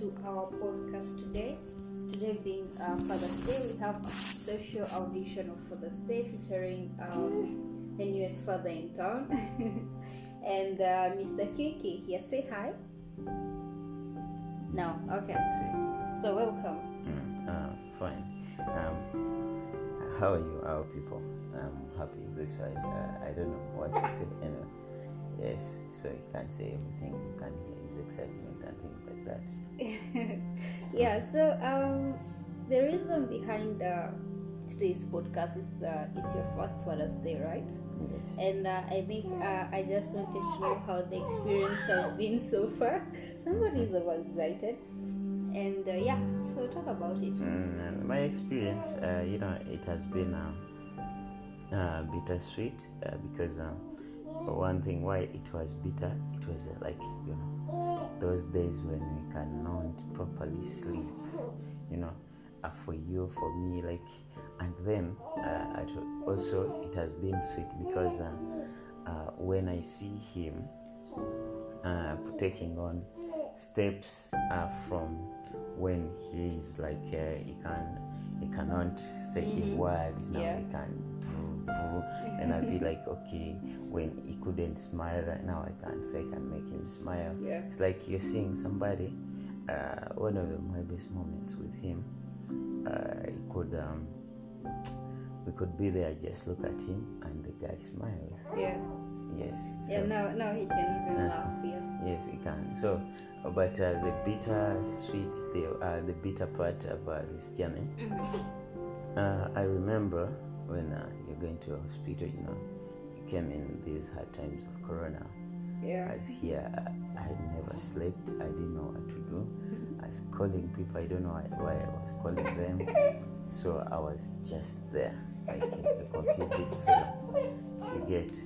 to our podcast today. Today being Father's Day, we have a special audition of Father's Day featuring the newest father in town and Mr. Kiki here. Say hi. No, okay. So welcome. Fine. How are you, our people? I'm happy this side. I don't know what to say. Anyway, yes. So you can't say everything. You can hear his excitement and things like that. Yeah. So the reason behind today's podcast is it's your first Father's Day, right? Yes. And I think I just wanted to know how the experience has been so far. Somebody's over excited. And so talk about it. My experience, it has been bittersweet because one thing why it was bitter, it was those days when we cannot properly sleep, for you, for me, and then also it has been sweet because when I see him taking on steps from when he is he cannot say a word now. He can and I'll be like, okay, when he couldn't smile right now, I can make him smile. It's like you're seeing somebody. One of my best moments with him, we could be there, just look at him and the guy smiles. Yes. So, now he can even laugh. Yes, he can. So but the bitter sweet still, the bitter part of this journey, I remember when you're going to a hospital, you came in these hard times of corona. I was here, I had never slept, I didn't know what to do. I was calling people, I don't know why I was calling them. So I was just there, like a confused fellow. You get?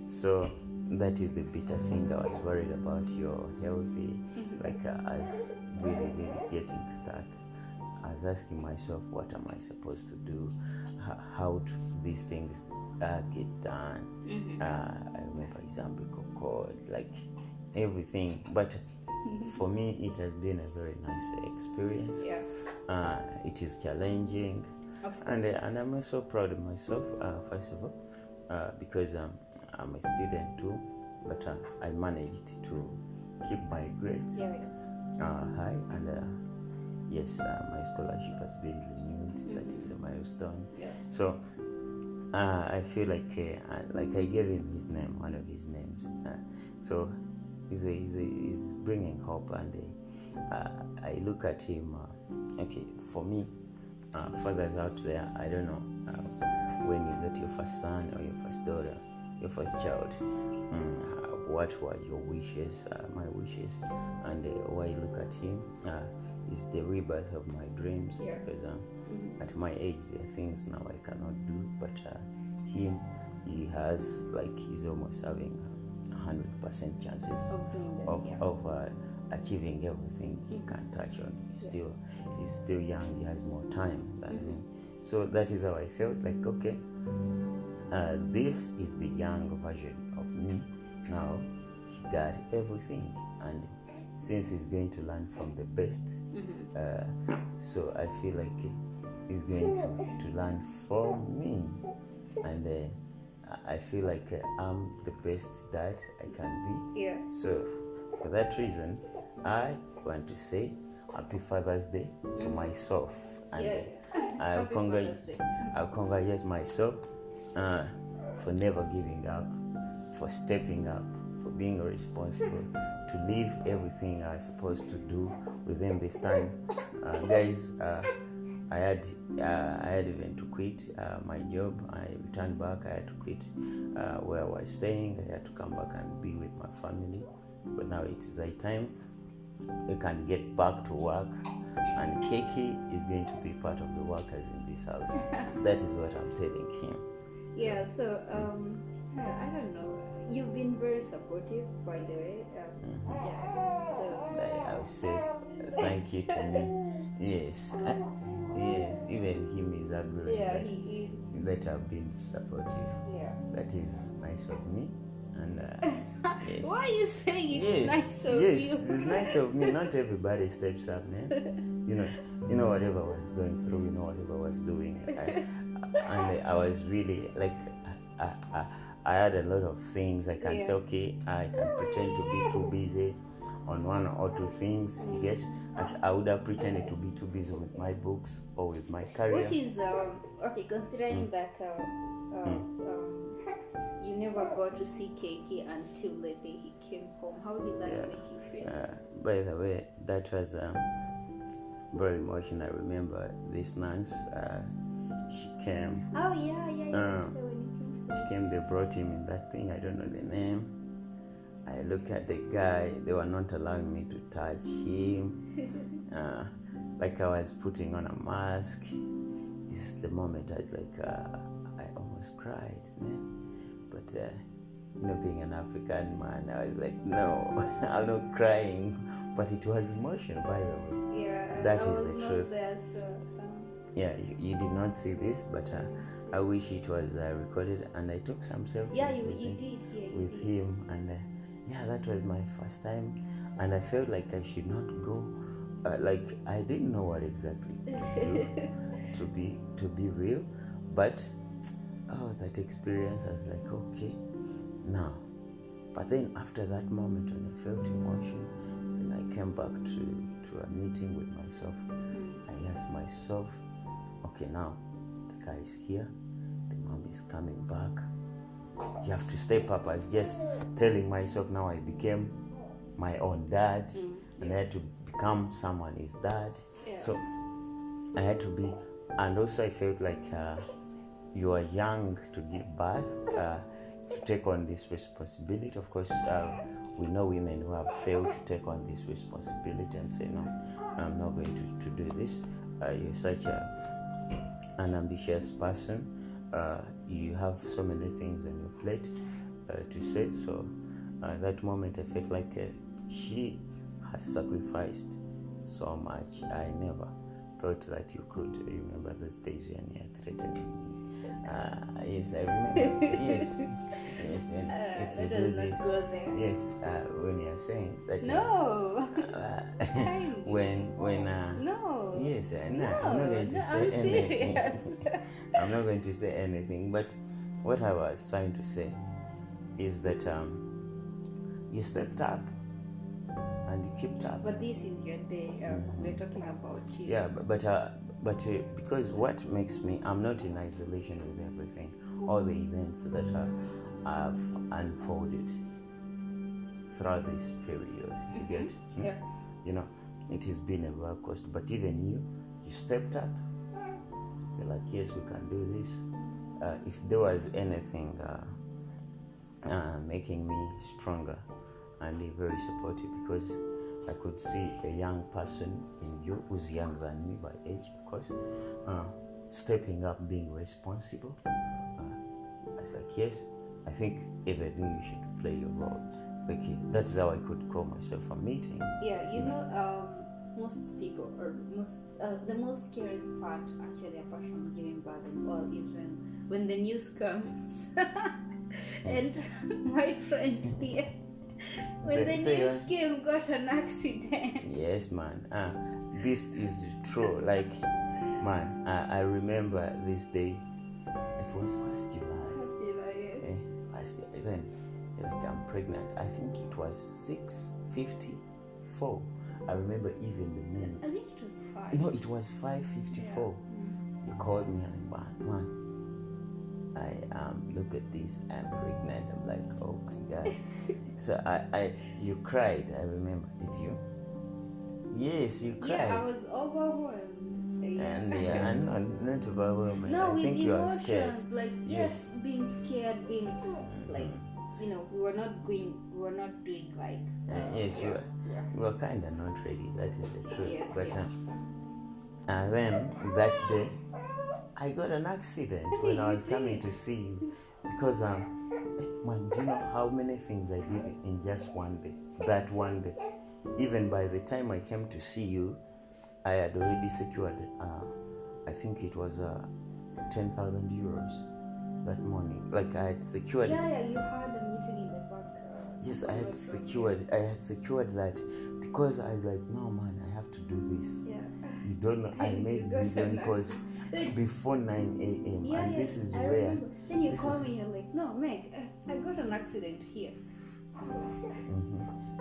So that is the bitter thing. I was worried about your healthy, I was really getting stuck. I was asking myself, what am I supposed to do? How do these things get done? I remember his umbilical cord, everything. But for me, it has been a very nice experience. It is challenging, and I'm also proud of myself. First of all, because I'm a student too, but I managed to keep my grades high, and yes, my scholarship has been renewed. That is a milestone. So I feel like I gave him his name, one of his names. So he's bringing hope, and I look at him. For me, fathers out there, I don't know when you get your first son or your first daughter, your first child, what were your wishes? My wishes, and why I look at him is the rebirth of my dreams. Because at my age, there are things now I cannot do, but him, he has he's almost having 100% chances of achieving everything he can touch on. He's still young. He has more time than me. So that is how I felt. Okay. This is the young version of me. Now he got everything, and since he's going to learn from the best, so I feel like he's going to learn from me, and I feel like I'm the best dad I can be. So for that reason, I want to say Happy Father's Day to myself, and I'll congratulate myself for never giving up, for stepping up, for being responsible, to leave everything I was supposed to do within this time. Guys, I had even to quit my job. I returned back. I had to quit where I was staying. I had to come back and be with my family. But now it is high time we can get back to work, and Kiki is going to be part of the workers in this house. That is what I'm telling him. So I don't know. You've been very supportive, by the way. I would say thank you to me. Yes. Yes, even him is agreeing he is. that I've been supportive. That is nice of me. And Yes. Why are you saying it's Yes. nice of Yes, you? it's nice of me. Not everybody steps up, man. You know whatever I was going through, you know whatever I was doing. I was really like, I had a lot of things. I can say, okay, I can pretend to be too busy on one or two things. You get? I would have pretended to be too busy with my books or with my career. Which is okay, considering that you never got to see KK until the day he came home. How did that make you feel? By the way, that was very emotional. I remember this nurse. She came. Oh yeah. She came. They brought him in that thing. I don't know the name. I looked at the guy. They were not allowing me to touch him. Like I was putting on a mask. This is the moment I was like, I almost cried, man. But being an African man, I was like, no, I'm not crying. But it was emotional, by the way. Yeah, that is the truth. There, so, yeah, you did not see this, but I wish it was recorded, and I took some selfies with him, and that was my first time, and I felt like I should not go. Like I didn't know what exactly to be real, but that experience, I was like, okay, now. But then after that moment when I felt emotion, and I came back to a meeting with myself, I asked myself, okay, now the guy is here, the mom is coming back, you have to step up. I was just telling myself, now I became my own dad, and I had to become someone's dad. So I had to be, and also I felt like you are young to give birth, to take on this responsibility. Of course, we know women who have failed to take on this responsibility and say, no, I'm not going to do this. You're such an ambitious person. You have so many things on your plate to say. So that moment I felt like she has sacrificed so much. I never thought that you could. Remember those days when you had threatened me? Yes, I remember. Yes, when if you do this, yes, when you are saying that. No. When no. Yes, I'm not going to say anything. I'm not going to say anything. But what I was trying to say is that you stepped up and you kept up. But this is your day. We're talking about you. Yeah, but because what makes me, I'm not in isolation with everything, all the events that have unfolded throughout this period. You get? Yeah. It has been a roller coaster, but even you stepped up. You're like, yes, we can do this. If there was anything making me stronger and very supportive, because I could see a young person in you who's younger than me by age, of course, stepping up, being responsible. I was like, yes, I think even you should play your role. Okay, that's how I could call myself a meeting. Yeah, most people, or the most scary part, actually, apart from giving birth and all, is when the news comes. And my friend here, when the news came, got an accident. Yes, man. This is true. Like, man, I remember this day. It was 1st July. 1st July, yes. Last year. Then, like, I'm pregnant. I think it was 6:54. I remember even the minutes. I think it was 5. No, it was 5:54. You called me and man, look at this, I'm pregnant. I'm like, oh my God. So you cried, I remember. Did you? Yes, you cried. Yeah, I was overwhelmed. And not overwhelmed. No, I think you were emotions, scared. like being scared, being like, we were not doing like. Yes, we were kind of not ready. That is the truth. Yes, but then that day, I got an accident when I was coming to see you, because man, do you know how many things I did in just one day? That one day. Even by the time I came to see you, I had already secured, I think it was 10,000 euros that morning. Like I had secured. Yeah, you had a meeting in the back. yes, I had secured that, because I was like, no man, I have to do this. Yeah. You don't know, I made video calls before 9 a.m. and this is where. Remember. Then you call me, you're like, no, Meg, I got an accident here.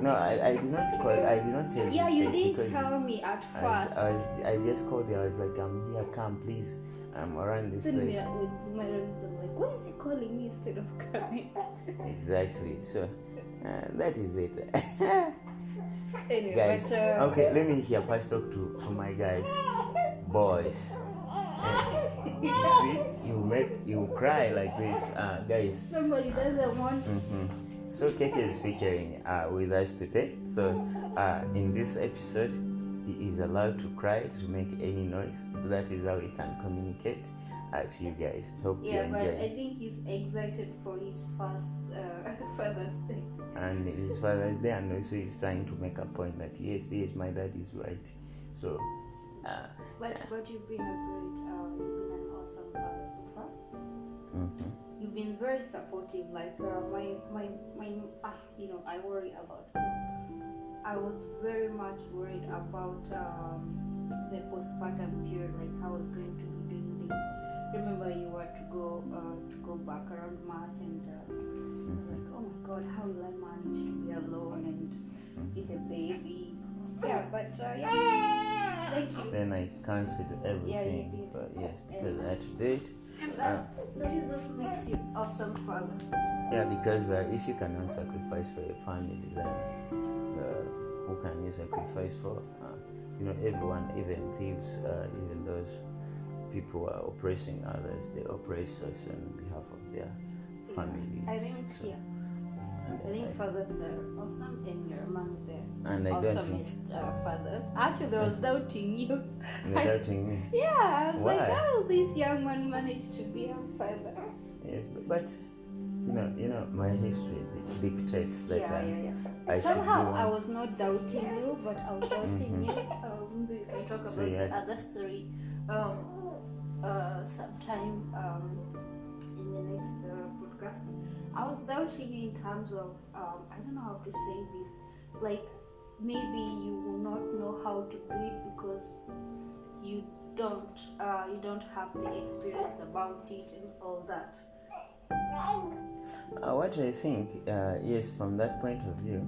No, I did not call. I did not tell you. Yeah, you didn't tell me at first. I just called you. I was like, I'm here. Come, please. I'm around this then place. With my parents, I'm like, why is he calling me instead of coming? Exactly. So that is it. Anyway, guys, but, okay. Let me hear. First, talk to my guys, boys. You see, you cry like this, guys. Somebody doesn't want. So Keke is featuring with us today. So in this episode, he is allowed to cry, to make any noise. That is how he can communicate to you guys. Hope you enjoy. Yeah, but I think he's excited for his first Father's Day. And his Father's Day, and also he's trying to make a point that yes, my dad is right. So. But you've been an awesome father so far. You've been very supportive. Like my I worry a lot. So I was very much worried about the postpartum period, like how I was going to be doing things. Remember, you were to go back around March, and I was like, oh my God, how will I manage to be alone and with a baby? Yeah, but yeah. Thank you. Then I cancelled everything. Yeah, you did. But yes, because I had to do it. And that is what makes you awesome father. Yeah, because if you cannot sacrifice for your family, then who can you sacrifice for? Everyone, even thieves, even those people who are oppressing others, they oppress us on behalf of their family. I think, I think fathers are awesome, and you're among the awesomest father. Actually, I was doubting you. You're doubting me? Yeah, I was Why? like, how this young man managed to be a father? Yes, but my history dictates that I somehow I was not doubting you, but I was doubting you. Maybe we can talk about the other story sometime in the next podcast. I was doubting you in terms of I don't know how to say this, like maybe you will not know how to do it because you don't have the experience about it and all that. What I think, yes, from that point of view,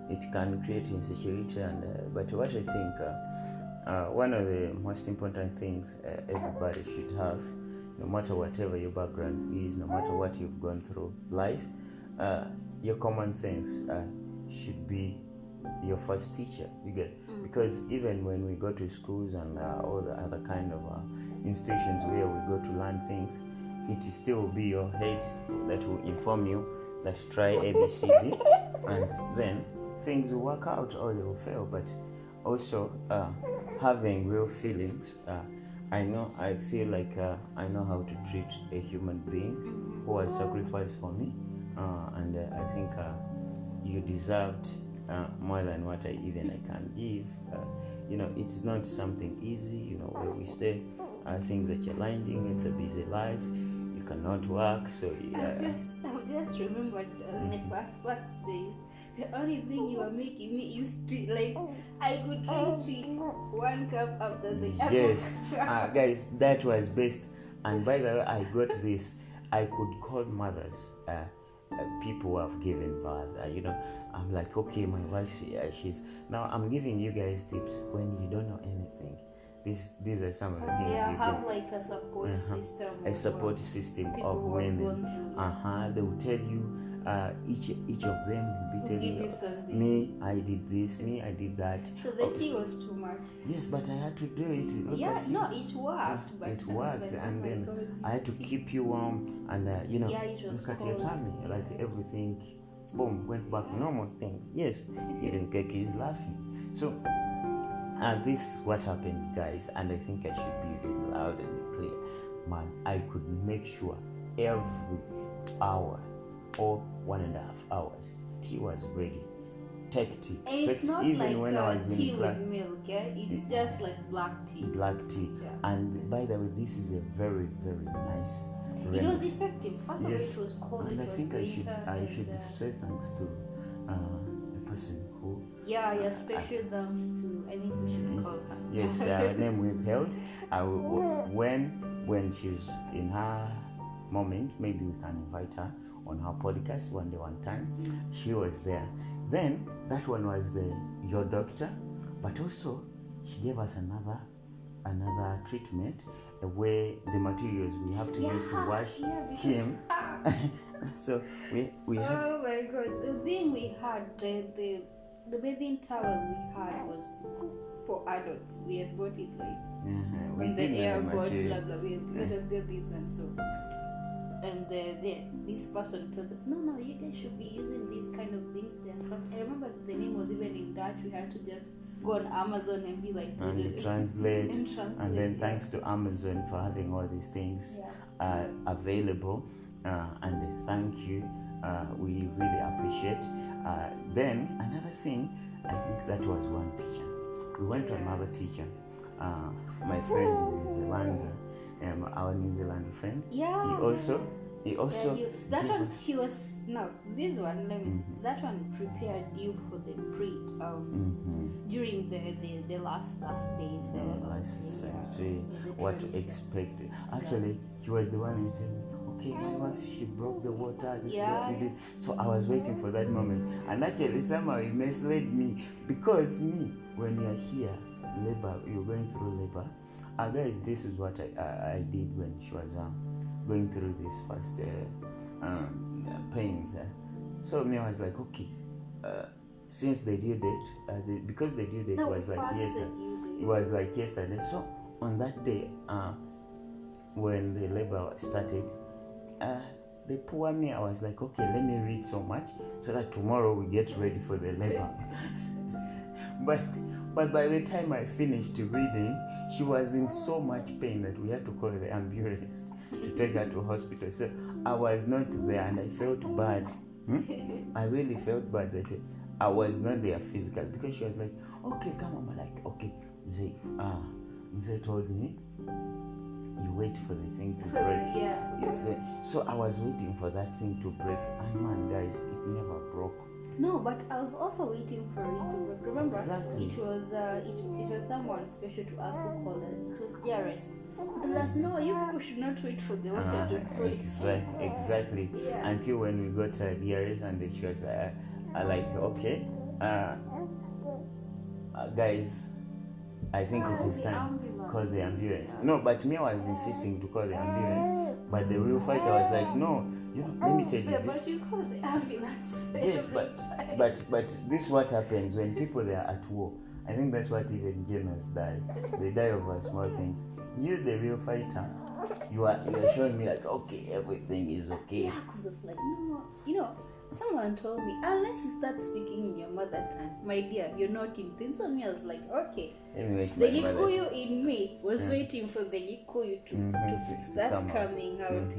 it can create insecurity, but what I think, one of the most important things everybody should have, no matter whatever your background is, no matter what you've gone through life, your common sense should be your first teacher. You get, because even when we go to schools and all the other kind of institutions where we go to learn things, it will still be your head that will inform you that try ABCD, and then things will work out or they will fail. But also having real feelings. I feel like I know how to treat a human being who has sacrificed for me, and I think you deserved more than what I can give. It's not something easy. Where we stay, things that you're learning. It's a busy life. You cannot work, so I've just remembered the first day. The only thing you were making me is to, like, I could drink one cup after the other. Yes, guys, that was best. And by the way, I got this. I could call mothers, people who have given birth. I'm like, okay, my wife, she's now. I'm giving you guys tips when you don't know anything. These are some of the things you have do. like a support system. A support system of women. They will tell you. Each of them will be telling you, me, I did this, me, I did that. So the tea was too much. Yes, but I had to do it. It worked. But it worked, and then God, I had to keep you warm, and look at your tummy, like everything, boom, went back normal thing. Yes, even Keke is laughing. So, this is what happened, guys, and I think I should be very loud and clear. Man, I could make sure every hour or 1.5 hours tea was ready. Take tea. And it's not even like when I was tea in with milk, it's just like black tea. And by the way, this is a very, very nice remedy. It was effective. First of all, it was cold. And I think I should say thanks to a person who. Yeah, special thanks to. I think we should call her. Yes, her name withheld. When she's in her moment, maybe we can invite her on our podcast one day, one time. She was there. Then that one was your doctor, but also she gave us another treatment where the materials we have to use to wash him. So we had. Oh my God! The thing we had, the bathing towel we had was for adults. We had bought it like when the airport, blah blah. Let us get this and so. And this person told us, no, you guys should be using these kind of things. I remember the name was even in Dutch. We had to just go on Amazon and be like, and translate. And then thanks to Amazon for having all these things available. And thank you. We really appreciate. Then another thing, I think that was one teacher. We went to another teacher. My friend in New Zealand. Our New Zealand friend. Yeah. He also. That one he was this one. Let me. That one prepared you for the during the last days. What to expect? Actually, he was the one who told me, okay, my wife, she broke the water. This is what we did. So I was waiting for that moment, and actually somehow it misled me because when you are here, labor, you're going through labor. Guys, this is what I did when she was going through this first pains. So I was like, okay, since the due date, because the due date was like yesterday. It was like yesterday. So on that day, when the labor started, the poor me, I was like, okay, let me read so much so that tomorrow we get ready for the labor. But by the time I finished reading, she was in so much pain that we had to call the ambulance to take her to hospital. So I was not there, and I felt bad. I really felt bad that I was not there physically, because she was like, okay, come on. I'm like, okay. They told me, you wait for the thing to break. Yes. So I was waiting for that thing to break, and man, guys, it never broke. No, but I was also waiting for it to break. Remember, exactly. It was someone special to us who called us. It was dearest. Told us, no, you people should not wait for the water to break. Exactly. Yeah. Until when we got dearest, and she was like, okay, guys, I think it is time. Call the ambulance. No, but me, I was insisting to call the ambulance, but the real fighter was like, no, let me tell you this. But you call the ambulance. Yes, but this is what happens when people they are at war. I think that's what even gamers die. They die over small things. You, the real fighter, you are showing me like, okay, everything is okay. Yeah, because it's like, no, someone told me, unless you start speaking in your mother tongue, my dear, you're not in pain. So me, I was like, okay. Anyway, the Gikuyu in me was waiting for the Gikuyu to start coming out.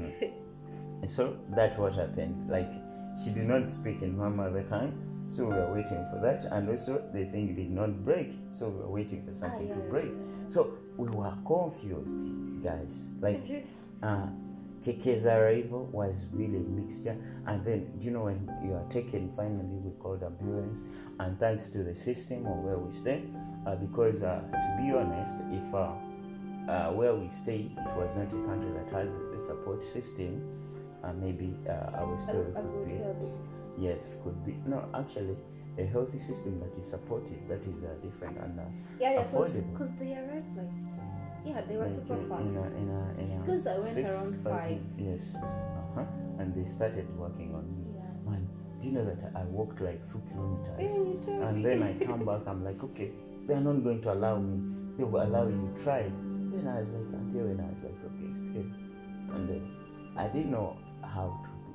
So that's what happened. Like, she did not speak in her mother tongue, so we were waiting for that. And also, the thing did not break, so we were waiting for something to break. So we were confused, guys. Like, Keke's arrival was really a mixture. And then, when you are taken, finally we called ambulance, and thanks to the system or where we stay, because to be honest, if where we stay, it was not a country that has a support system, maybe our story could be, could be, no, actually, a healthy system that is supportive, that is different and affordable. Because they arrived they were super fast. Because I went around 5. Yes. And they started working on me. Yeah. Man, do you know that I walked like 2 kilometers? And then I come back, I'm like, okay, they're not going to allow me. They will allow you to try. Then I was like, okay, still. And then I didn't know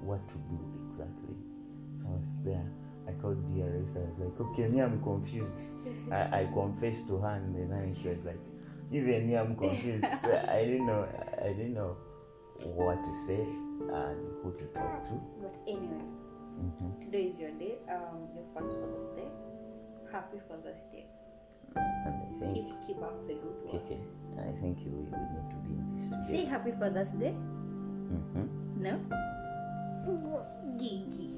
what to do exactly. So I was there. I called DRS. I was like, okay, me, I'm confused. I confessed to her, and then she was like, even me, I'm confused. So I didn't know what to say and who to talk to. But anyway, today is your day, your first Father's Day. Happy Father's Day. And I think keep up the good work. Okay. I think we need to be in this today. Say Happy Father's Day. No? Gigi.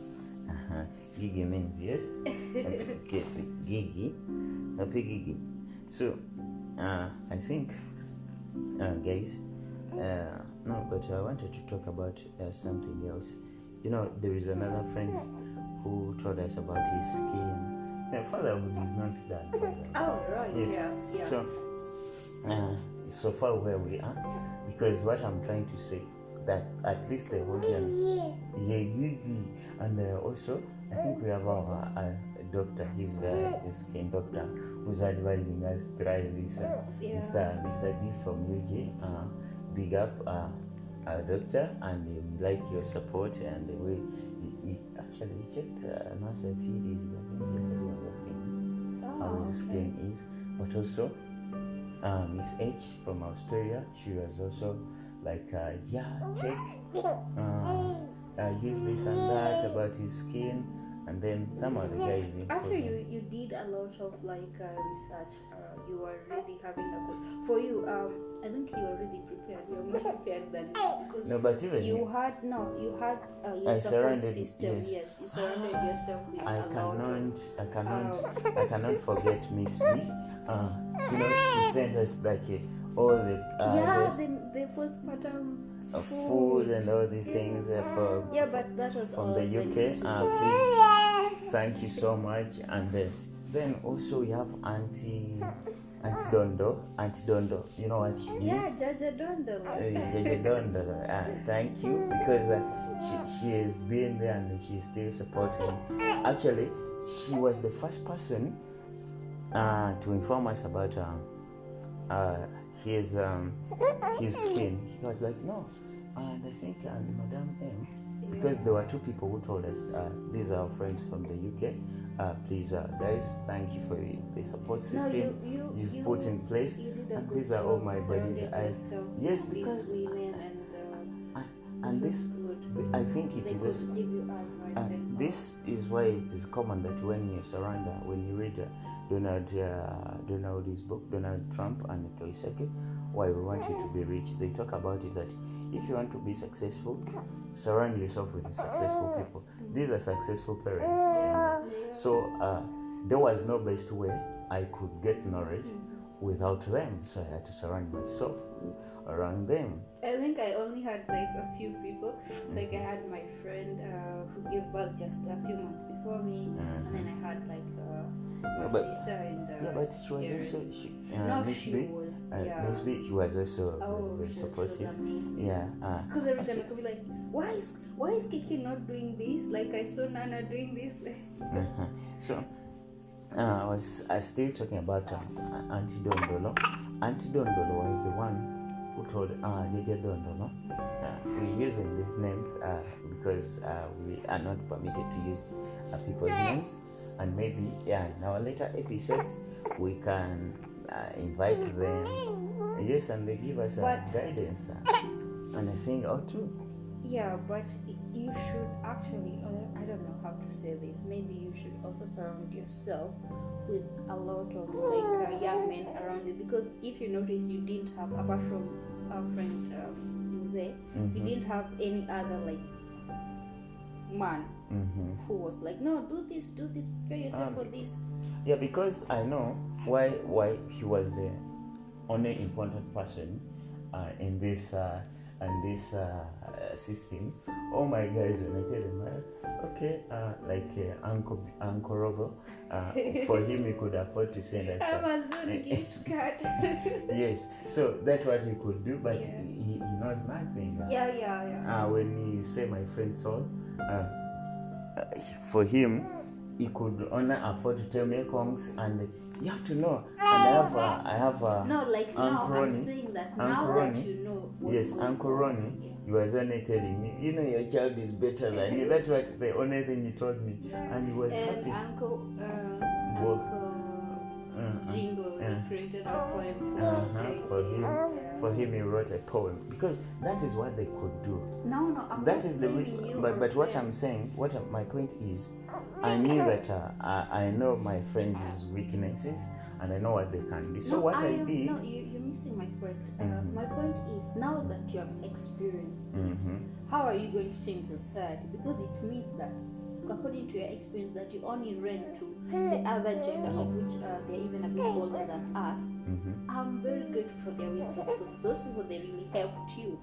Gigi means yes. Okay, Gigi. Happy Gigi. So, I think, guys, no, but I wanted to talk about something else. You know, there is another friend who told us about his skin. Fatherhood is not done. Oh, right. Yes. Yeah. So far where we are, because what I'm trying to say, that at least the audience, and also I think we have our doctor, his skin doctor, who's advising us try this. Mr. D from UG. Big up our doctor, and like your support and the way he actually checked us a few days ago. I think yesterday was asking how his skin is, but also Miss H from Australia, she was also like, check, use this and that about his skin, and then some other guys. Actually, you did a lot of research. You were really having a good. For you, I think you were really prepared. You were more prepared than me, because no, but even you had your support system. Yes, you surrounded yourself with a lot. I cannot forget Miss B. You know, she sent us like all the the postpartum food and all these things but that was from all the UK. Please, thank you so much. And then also we have Auntie Dondo. You know what she did? Yeah, Jaja Dondo. Jaja Dondo. Thank you, because she has been there and she's still supporting. Actually, she was the first person to inform us about his skin. He was like, no, and I think Madame M, because there were two people who told us, these are our friends from the UK. Please, guys, thank you for the support system you've put in place. And these are all my buddies. Yes, because and this, I think it is also. This is why it is common that when you read Donald's book, Donald Trump and Kiyosaki, Why We Want You to Be Rich, they talk about it that if you want to be successful, surround yourself with successful people. These are successful parents. So there was no best way I could get knowledge without them, so I had to surround myself around them. I think I only had a few people. Like I had my friend who gave birth just a few months before me, and then I had my sister and but she was also Miss B, she was also very supportive. Because every time I could be like, why is Kiki not doing this? Like I saw Nana doing this. So I was still talking about Auntie Dondolo. Auntie Dondolo was the one who told Jaja Dondolo. We're using these names because we are not permitted to use people's names, and maybe in our later episodes we can invite them. Yes, and they give us guidance and I think too. Yeah, but you should actually, I don't know how to say this, maybe you should also surround yourself with a lot of young men around you, because if you notice, you didn't have, apart from our friend Jose, you didn't have any other man who was like, no, do this, prepare yourself for this. Yeah, because I know why he was the only important person in this system. All my guys, when I tell them, Uncle Robo, for him he could afford to send us Amazon gift card. Yes, so that's what he could do, but he knows nothing. When you say my friend Saul, for him he could only afford to tell me Kongs, and you have to know. And I have now I'm saying that now that you know. Yes, Uncle Ronnie, he was only telling me, you know, your child is better than you. That's what the only thing he told me, and he was happy. Uncle Jingo created a poem for him. For him, he wrote a poem, because that is what they could do. No, I'm that not is the but what I'm saying, my point is, I knew that I know my friend's weaknesses, and I know what they can do. So what I did. No, you're missing my point. My point is, now that you have experienced it, how are you going to change society? Because it means that, according to your experience, that you only rent to the other gender, of which they're even a bit older than us. I'm very grateful for their wisdom, because those people, they really helped you.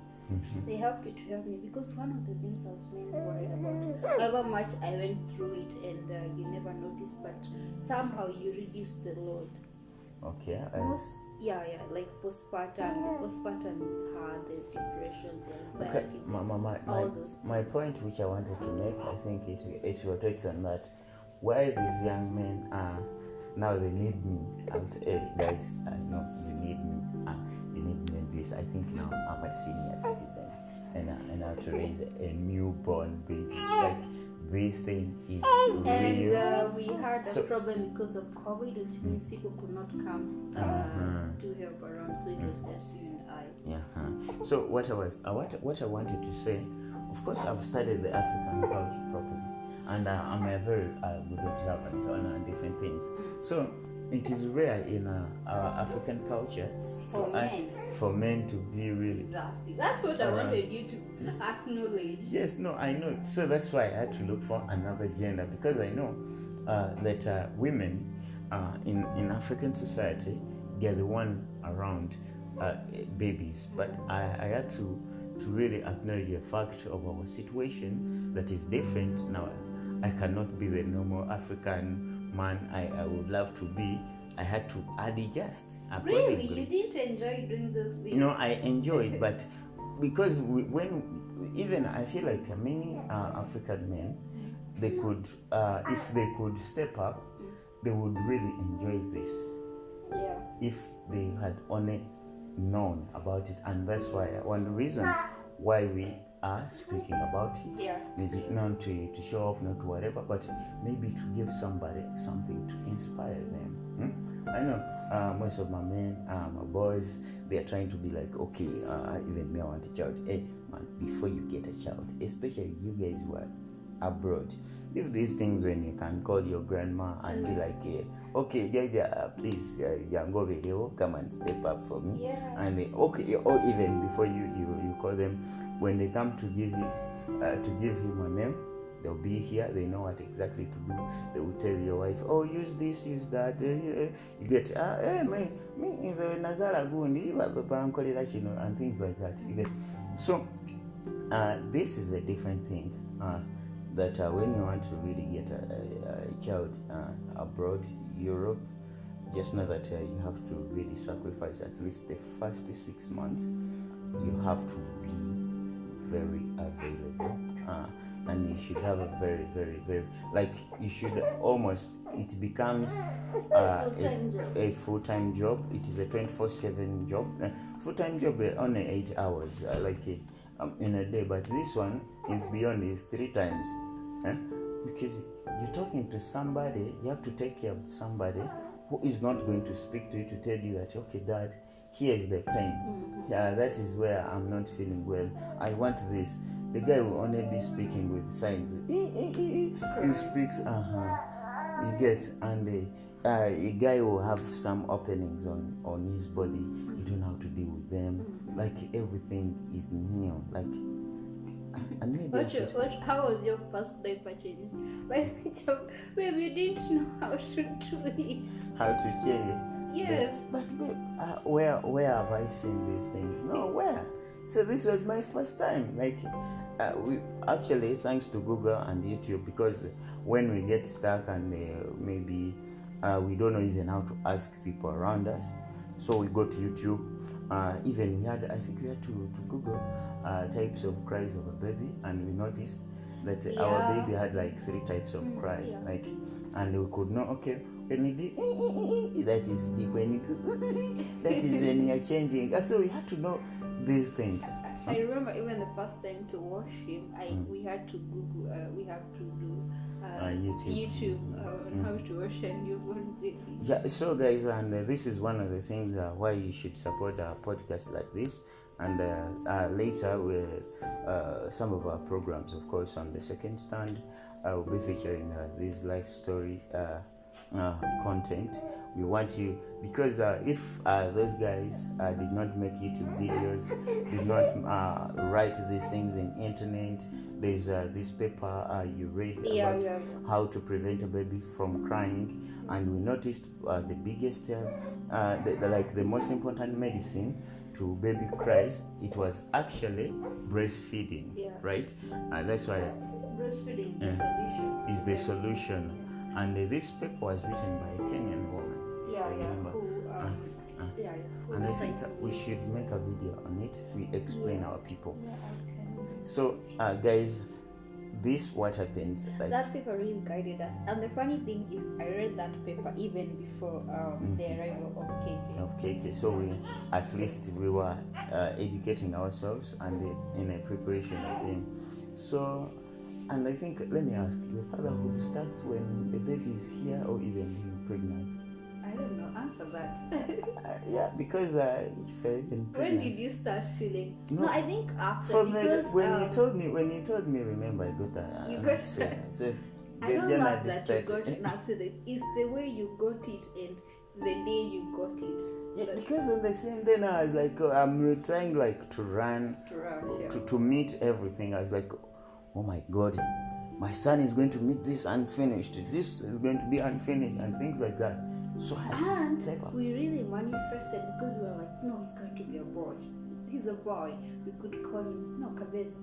They helped you to help me, because one of the things I was mainly worried about, however much I went through it and you never noticed, but somehow you reduced the load. Okay. Like postpartum. Postpartum is hard, the depression, the anxiety, all those things. My point, which I wanted to make, I think it rotates on that. Why these young men are now, they need me. Guys, I know you need me. You need me in this. I think now I'm a senior citizen, and I have to raise a newborn baby. Like, this thing is real. And we had a problem because of COVID, which means people could not come to help around. So it was just you and I. Yeah. So what I wanted to say, of course, I've studied the African culture properly, and I'm a very good observant on different things. So it is rare in our African culture for men to be really. Exactly. That's what I wanted you to acknowledge. Yes, no, I know. So that's why I had to look for another gender, because I know that women in African society, they're the one around babies. But I had to really acknowledge the fact of our situation that is different. Now, I cannot be the normal African man I would love to be. I had to adjust accordingly. Really? You didn't enjoy doing those things? No, I enjoyed, but because even I feel like many African men, they could, if they could step up, they would really enjoy this. Yeah. If they had only known about it, and that's why one reason why we are speaking about it. Yeah. Maybe not to show off, not whatever, but maybe to give somebody something to inspire them. I know most of my men, my boys, they are trying to be like, okay, even me, I want a child. Hey, man, before you get a child, especially you guys who are abroad, if these things, when you can call your grandma and be like, okay, Jaja, please, Jango video, come and step up for me. Yeah. And they, okay, or even before you call them, when they come to give him a name, they'll be here. They know what exactly to do. They will tell your wife, oh, use this, use that. You get, me is a Nazara Gundi, and things like that. You get. So, this is a different thing. That when you want to really get a child abroad, Europe, just know that you have to really sacrifice at least the first 6 months. You have to be very available, and you should have a very, very, very, like, you should almost, it becomes a full-time job. It is a 24/7 job. Full-time job only 8 hours, in a day, but this one is beyond. It's 3 times, because you're talking to somebody. You have to take care of somebody who is not going to speak to you to tell you that, okay, Dad, here is the pain. Yeah, that is where I'm not feeling well. I want this. The guy will only be speaking with signs. He speaks, you get, and a guy will have some openings on his body. You don't know how to deal with them. Like, everything is new. Like, and maybe how was your first diaper change? Babe, you didn't know how to do it. How to change? Yes. But babe, where have I seen these things? Nowhere. So this was my first time. Like, we actually, thanks to Google and YouTube, because when we get stuck and maybe we don't know even how to ask people around us, so we go to YouTube. Even we had to Google types of cries of a baby, and we noticed that our baby had like 3 types of cry, like, and we could know, okay, when we did that is deep, when you that is when you're changing. So we had to know these things. I remember even the first time to wash him, we had to Google, we have to do YouTube on how to wash a newborn baby. Yeah, so guys, and this is one of the things why you should support our podcast like this. And later, with some of our programs, of course, on the second stand, I will be featuring this life story content, We want you, because if those guys did not make YouTube videos, did not write these things in internet, there's this paper you read about how to prevent a baby from crying, and we noticed the biggest, the most important medicine to baby cries, it was actually breastfeeding, right? And that's why breastfeeding is the solution. And this paper was written by a Kenyan woman. And I think we should make a video on it. We explain our people. So, guys, this what happens. Like, that paper really guided us. And the funny thing is, I read that paper even before the arrival of KK. So we, at least, we were educating ourselves and in a preparation of him. So. And I think, let me ask, the fatherhood starts when the baby is here or even in pregnancy? I don't know, answer that. Yeah, because if in pregnancy. When did you start feeling? No, I think after, because when you told me, remember, I got that. You got that. So I don't love that you got an accident. It's the way you got it and the day you got it. Yeah, because on the same day now, I was like, I'm trying like to run, to meet everything. I was like, oh my God, my son is going to meet this unfinished. This is going to be unfinished and things like that. So I had to step up. We really manifested because we were like, no, he's going to be a boy. He's a boy. We could call him, no, Kabeza.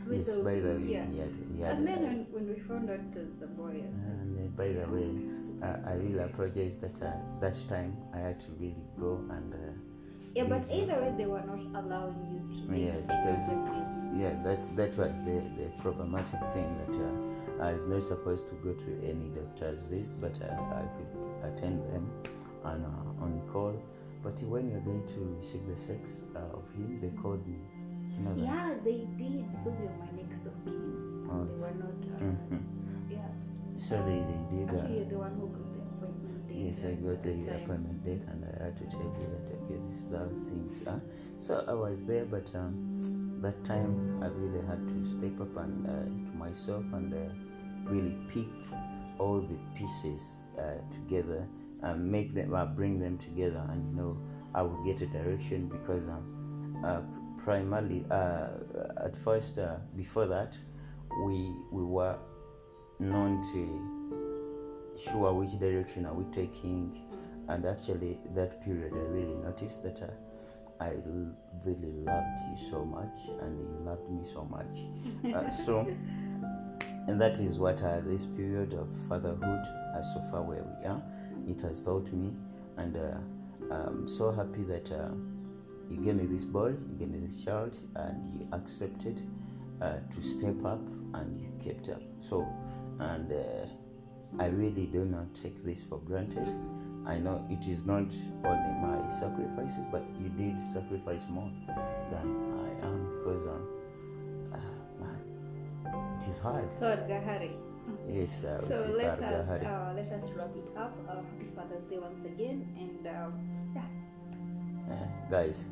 Yes, by the way, yeah. And then when we found out it was a boy. And by the way, I really apologize that that time I had to really go and... but either way, they were not allowing you to make that was the problematic thing, that I was not supposed to go to any doctor's visit, but I could attend them on call. But when you're going to receive the sex of him, they called me. You know that? They did, because you're my next of kin. They were not. So they did. Actually, you're the one who got the appointment date. Yes, I got the appointment date, and I had to tell you that okay, this is the things. So I was there, but that time I really had to step up and to myself and really pick all the pieces together and make them, bring them together, and I will get a direction, because primarily at first before that we were not sure which direction are we taking, and actually that period I really noticed that I really loved you so much and you loved me so much. And that is what this period of fatherhood, so far where we are, it has taught me. And I'm so happy that you gave me this boy, you gave me this child, and you accepted to step up, and you kept up. So, and I really do not take this for granted. I know it is not only my sacrifices, but you did sacrifice more than I am, because it is hard. Yes, so let us wrap it up. Happy Father's Day once again, and guys,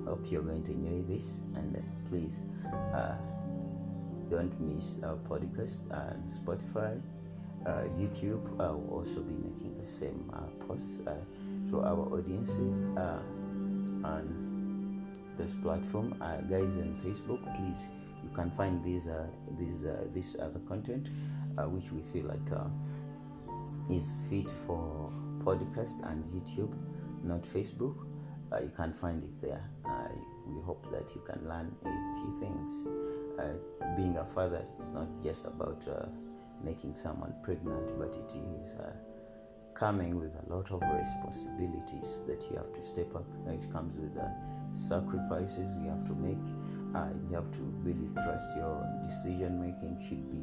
hope you're going to enjoy this, and please don't miss our podcast and Spotify, YouTube. Will also be making the same posts to our audiences on this platform, guys. On Facebook, please, you can find this other content which we feel like is fit for podcast and YouTube, not Facebook. You can find it there. We hope that you can learn a few things. Being a father is not just about making someone pregnant, but it is coming with a lot of responsibilities that you have to step up. It comes with sacrifices you have to make. You have to really trust your decision making should be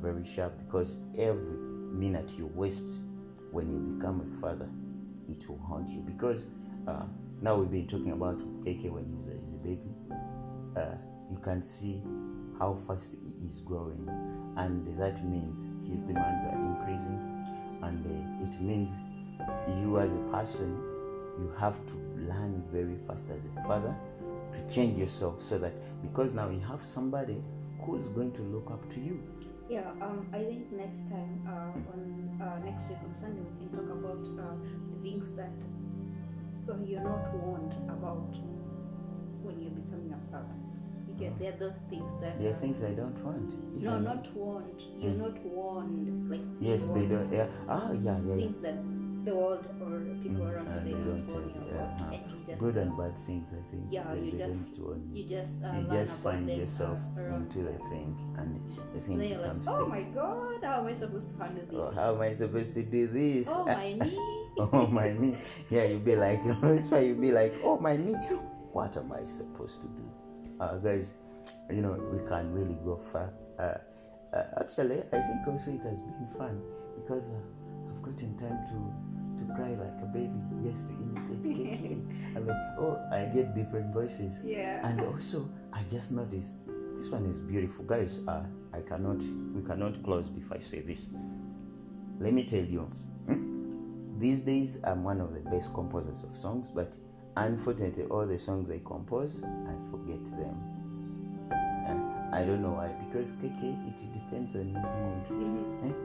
very sharp, because every minute you waste when you become a father, it will haunt you. Because now we've been talking about KK when he's a baby. You can see how fast he is growing, and that means his demands are increasing, and it means you as a person, you have to learn very fast as a father to change yourself, so that, because now you have somebody who is going to look up to you. Yeah, I think next time, on next week on Sunday, we can talk about the things that you're not warned about when you're becoming a father. There are those things that There are things I don't want. no, not warned. You're not warned. Like Yes, they warned. don't. Yeah. Yeah. Things that the world or people around And you, they they don't don't warn you tell about, you. and you just Good and bad things, I think. yeah, they you just don't warn you. you just You learn just about find them, yourself around. into the thing, and the thing Then you're like, becomes. oh my god, how am I supposed to handle this? Oh, how am I supposed to do this? Oh my me. Oh my me. Yeah, you'd be like, that's why you'd be like, oh my me. What am I supposed to do? Guys, we can't really go far. Actually, I think also it has been fun because I've gotten time to cry like a baby, just to imitate Kiki. I'm like, oh, I get different voices. Yeah. And also, I just noticed this one is beautiful, guys. We cannot close before I say this. Let me tell you, these days I'm one of the best composers of songs, but unfortunately, all the songs I compose, I forget them. I don't know why, because KK, it depends on his mood.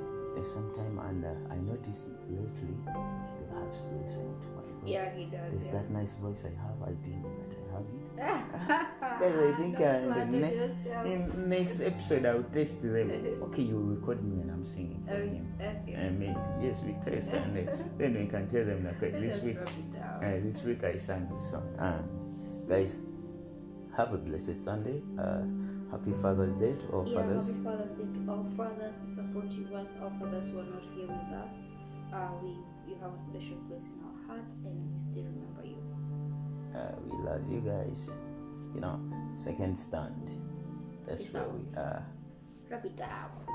Sometime, and I noticed lately you have to listen to my voice. Yeah, he does. There's Yeah. that nice voice I have. I didn't know that I have it. Guys, I think in next episode I'll test them. Okay, you record me when I'm singing for him. Okay. And maybe yes, we test, and then we can tell them like this week I sang this song. Guys, have a blessed Sunday. Happy Father's Day to all fathers. Happy Father's Day to all fathers. We support you once all fathers who are not here with us. You have a special place in our hearts, and we still remember you. We love you guys. Second stand. That's Peace where out. we are. Wrap it up.